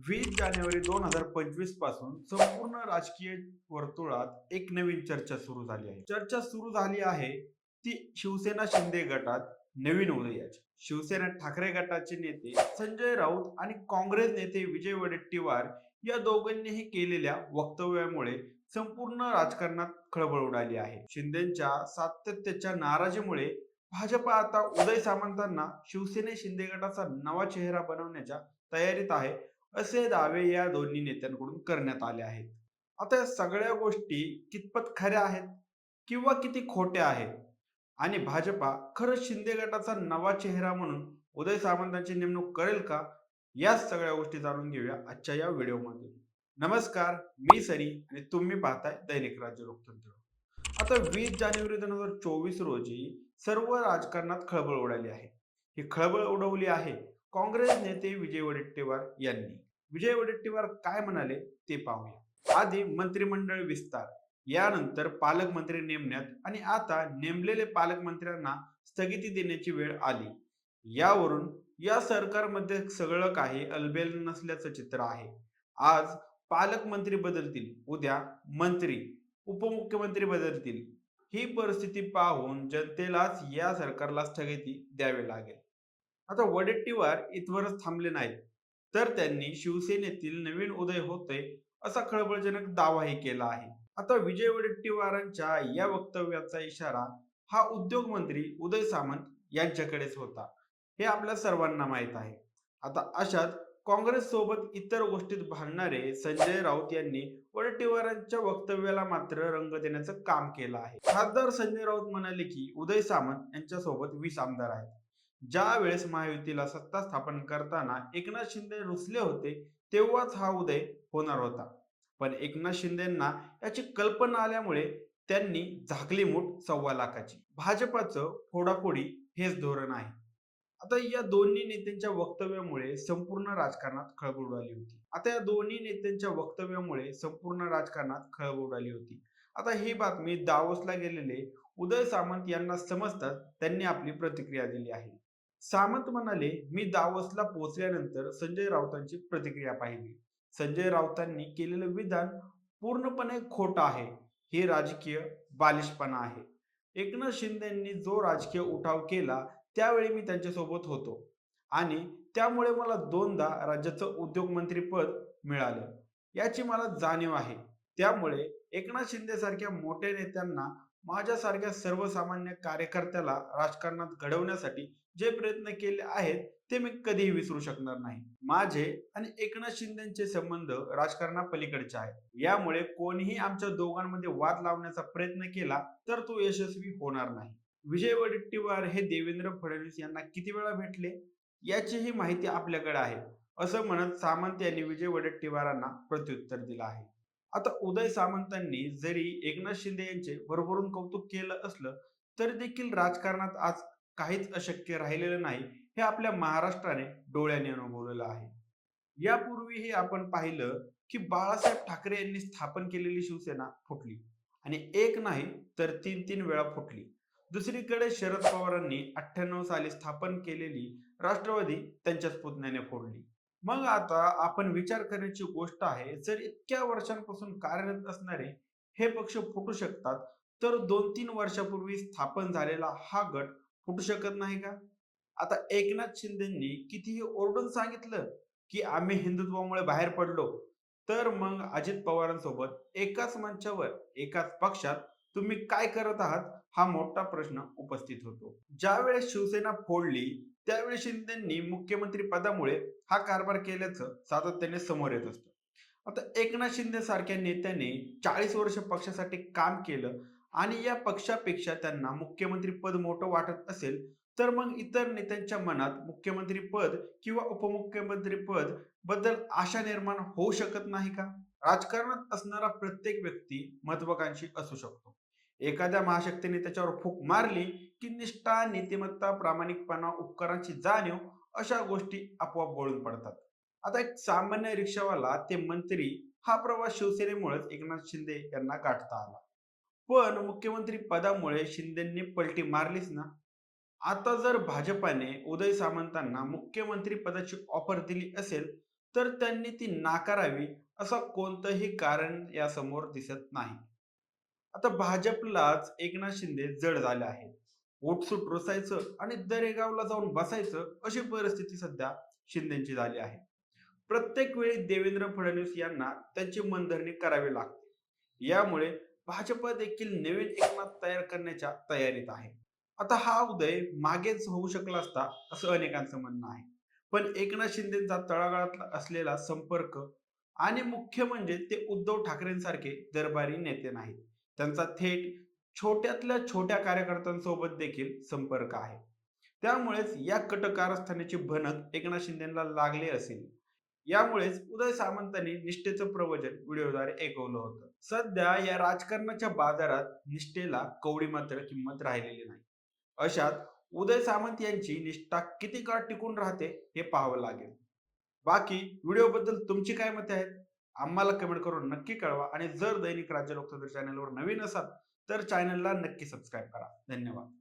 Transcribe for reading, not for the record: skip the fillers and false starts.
20 जानेवारी 2025 पासून संपूर्ण राजकीय वर्तुळात एक नवीन चर्चा सुरू झाली आहे. चर्चा सुरू झाली आहे ती शिवसेना शिंदे गटात नवीन उदयाची. शिवसेना ठाकरे गटाचे नेते संजय राऊत आणि काँग्रेस नेते विजय वडेट्टीवार या दोघांनीही केलेल्या वक्तव्यामुळे संपूर्ण राजकारणात खळबळ उडाली आहे. शिंदेच्या सातत्याच्या नाराजीमुळे भाजपा आता उदय सामंतांना शिवसेने शिंदे गटाचा नवा चेहरा बनवण्याच्या तयारीत आहे, असे दावे या दोन्ही नेत्यांकडून करण्यात आले आहेत. आता या सगळ्या गोष्टी कितपत खऱ्या आहेत किंवा किती खोट्या आहेत आणि भाजपा खरंच शिंदे गटाचा नवा चेहरा म्हणून उदय सामंतांची नेमणूक करेल का, या सगळ्या गोष्टी जाणून घेऊया आजच्या या व्हिडिओमध्ये. नमस्कार, मी सरी आणि तुम्ही पाहताय दैनिक राज्य लोकतंत्र. आता 20 जानेवारी 2024 रोजी सर्व राजकारणात खळबळ उडाली आहे. ही खळबळ उडवली आहे काँग्रेस नेते विजय वडेट्टीवार यांनी. विजय वडेट्टीवार काय म्हणाले ते पाहूया. आधी मंत्रिमंडळ विस्तार, यानंतर पालकमंत्री नेमण्यात आणि आता नेमलेले पालकमंत्र्यांना स्थगिती देण्याची वेळ आली. यावरून या सरकारमध्ये सगळं काही अलबेल नसल्याचं चित्र आहे. आज पालकमंत्री बदलतील, उद्या मंत्री उपमुख्यमंत्री बदलतील. ही परिस्थिती पाहून जनतेलाच या सरकारला स्थगिती द्यावी लागेल. आता वडेट्टीवार इथवरच थांबले नाहीत, तर त्यांनी शिवसेनेतील नवीन उदय होतोय असा खळबळजनक दावाही केला आहे. आता विजय वडेट्टीवारांच्या या वक्तव्याचा इशारा हा उद्योग मंत्री उदय सामंत यांच्याकडेच होता, हे आपल्या सर्वांना माहीत आहे. आता अशात काँग्रेस सोबत इतर गोष्टीत भांडणारे संजय राऊत यांनी वडेट्टीवारांच्या वक्तव्याला मात्र रंग देण्याचं काम केलं आहे. खासदार संजय राऊत म्हणाले की उदय सामंत यांच्यासोबत 20 आमदार आहेत. ज्या वेळेस महायुतीला सत्ता स्थापन करताना एकनाथ शिंदे रुसले होते, तेव्हाच हा उदय होणार होता. पण एकनाथ शिंदेंना याची कल्पना आल्यामुळे त्यांनी झाकली मूठ 1.25 लाखाची. भाजपाचं फोडाफोडी हेच धोरण आहे. आता या दोन्ही नेत्यांच्या वक्तव्यामुळे संपूर्ण राजकारणात खळबळ उडाली होती. आता या दोन्ही नेत्यांच्या वक्तव्यामुळे संपूर्ण राजकारणात खळबळ उडाली होती. आता ही बातमी दावोसला गेलेले उदय सामंत यांना समजताच त्यांनी आपली प्रतिक्रिया दिली आहे. सामंत म्हणाले, मी दावोसला पोहोचल्यानंतर संजय राऊतांची प्रतिक्रिया पाहिली. संजय राऊतांनी केलेलं विधान पूर्णपणे खोटं आहे. हे राजकीय बालिशपणा आहे. एकनाथ शिंदेंनी जो राजकीय उठाव केला त्यावेळी मी त्यांच्यासोबत होतो आणि त्यामुळे मला दोनदा राज्याचं उद्योगमंत्रीपद मिळालं, याची मला जाणीव आहे. त्यामुळे एकनाथ शिंदे सारख्या मोठ्या नेत्यांना माझ्यासारख्या सर्वसामान्य कार्यकर्त्याला राजकारणात घडवण्यासाठी जे प्रयत्न केले आहेत ते मी कधीही विसरू शकणार नाही. माझे आणि एकनाथ शिंदेचे संबंध राजकारणापलीकडचे आहेत. यामुळे कोणीही आमच्या दोघांमध्ये वाद लावण्याचा प्रयत्न केला तर तो यशस्वी होणार नाही. विजय वडेट्टीवार हे देवेंद्र फडणवीस यांना किती वेळा भेटले याचीही माहिती आपल्याकडे आहे, असं म्हणत सामंत यांनी विजय वडेट्टीवारांना प्रत्युत्तर दिलं आहे. आता उदय सामंतांनी जरी एकनाथ शिंदे यांचे भरभरून कौतुक केलं असलं तरी देखील राजकारणात आज काहीच अशक्य राहिलेलं नाही, हे आपल्या महाराष्ट्राने डोळ्याने अनुभवलेलं आहे. यापूर्वीही आपण पाहिलं की बाळासाहेब ठाकरे यांनी स्थापन केलेली शिवसेना फुटली आणि एक नाही तर 3-3 वेळा फुटली. दुसरीकडे शरद पवारांनी 98 साली स्थापन केलेली राष्ट्रवादी त्यांच्याच पुतण्याने फोडली. मग आता आपण विचार करण्याची गोष्ट आहे, जर इतक्या वर्षांपासून कार्यरत असणारे हे पक्ष फुटू शकतात, तर 2-3 वर्षापूर्वी स्थापन झालेला हा गट फुटू शकत नाही का? आता एकनाथ शिंदेंनी कितीही ओरडून सांगितलं की आम्ही हिंदुत्वामुळे बाहेर पडलो, तर मग अजित पवारांसोबत एकाच मंचावर एकाच पक्षात तुम्ही काय करत आहात, हा मोठा प्रश्न उपस्थित होतो. ज्यावेळेस शिवसेना फोडली त्यावेळी शिंदेंनी मुख्यमंत्री पदामुळे हा कारभार केल्याचं सातत्याने समोर येत असतं. आता एकनाथ शिंदे सारख्या नेत्याने 40 वर्ष पक्षासाठी काम केलं आणि या पक्षापेक्षा त्यांना मुख्यमंत्री पद मोठं वाटत असेल, तर मग इतर नेत्यांच्या मनात मुख्यमंत्री पद किंवा उपमुख्यमंत्री पद बद्दल आशा निर्माण होऊ शकत नाही का? राजकारणात असणारा प्रत्येक व्यक्ती महत्वाकांक्षी असू शकतो. एखाद्या महाशक्तीने त्याच्यावर फूक मारली की निष्ठा, नीतिमत्ता, प्रामाणिकपणा, उपकारांची जाणीव अशा गोष्टी आपोआप गळून पडतात. आता एक सामान्य रिक्षावाला ते मंत्री हा प्रवास शिवसेनेमुळेच एकनाथ शिंदे यांना गाठता आला. पण मुख्यमंत्री पदामुळे शिंदेंनी पलटी मारलीच ना. आता जर भाजपाने उदय सामंतांना मुख्यमंत्री पदाची ऑफर दिली असेल, तर त्यांनी ती नाकारावी असं कोणतंही कारण यासमोर दिसत नाही. आता भाजपलाच एकनाथ शिंदे जड झाले आहेत. ओटसूट रोसायचं आणि दरेगावला जाऊन बसायचं अशी परिस्थिती सध्या शिंदेची झाली आहे. प्रत्येक वेळी देवेंद्र फडणवीस यांना त्यांची मनधरणी करावी लागते. यामुळे भाजप देखील नवीन एकमत तयार करण्याच्या तयारीत आहे. आता हा उदय मागेच होऊ शकला असता असं अनेकांचं म्हणणं आहे. पण एकनाथ शिंदेचा तळागाळात असलेला संपर्क आणि मुख्य म्हणजे ते उद्धव ठाकरेंसारखे दरबारी नेते नाहीत. त्यांचा थेट छोट्यातल्या छोट्या कार्यकर्त्यांसोबत देखील संपर्क आहे. त्यामुळेच या कट कारस्थानाची भनक एकनाथ शिंदेला लागली असेल. यामुळेच उदय सामंतांनी निष्ठेचं प्रवचन व्हिडिओद्वारे ऐकवलं होतं. सध्या या राजकारणाच्या बाजारात निष्ठेला कवडी मात्र किंमत राहिलेली नाही. अशात उदय सामंत यांची निष्ठा किती काळ टिकून राहते हे पाहावं लागेल. बाकी व्हिडिओबद्दल तुमची काय मते आहेत? आम्हाला कमेंट करून नक्की कळवा आणि जर दैनिक राज्य लोकतंत्र चॅनलवर नवीन असाल तर चॅनलला नक्की सबस्क्राईब करा. धन्यवाद.